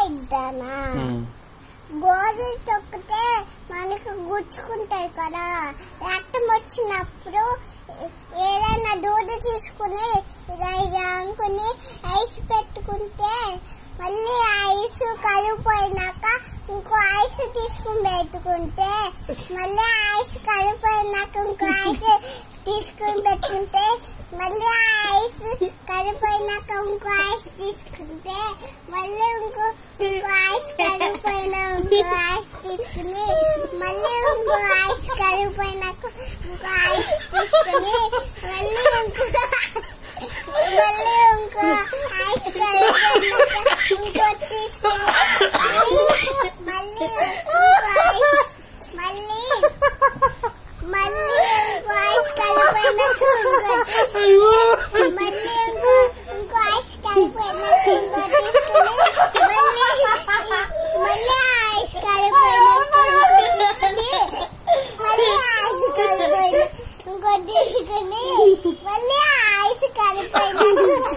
ఇద్దానా గోధుమ తొక్కితే మనకు గుచ్చుకుంటాయి కదా. రక్తం వచ్చినప్పుడు ఏదైనా దూద తీసుకుని ఇలా అనుకుని ఐస్ పెట్టుకుంటే మళ్ళీ ఐస్ కలిపోయినాక ఇంకో ఐస్ తీసుకుని పెట్టుకుంటే మళ్ళీ ఐస్ కలిపోయినాక ఇంకో ఐస్ తీసుకుని పెట్టుకుంటే మళ్ళీ ఐస్ కలిపోయినాక ఇంకో ఐస్ తీసుకుంటే మళ్ళీ ఇంకో ఐస్ కలిపోయిన ఇంకో ఐస్ తీసుకుని మళ్ళీ ఇంకో ఐస్ కలిపోయినాక ఇంకో ఐస్ తీసుకుని మళ్ళీ ఇంకో ఐస్ కలిపోయినాక ఇంకో తీసుకుని మళ్ళీ ఇంకో ఐస్ మళ్ళీ ఇంకో ఐస్ కలిపోయినాక మళ్ళీ ఇంకో ఐస్ కలిపోయినాక ఇంకో తీసుకుని మళ్ళీ ఐస్ కలిపోయినాక మళ్ళీ ఐస్ కలిపోయినాక ఇంకో తీసుకుని మళ్ళీ ఐస్ కలిపోయినాక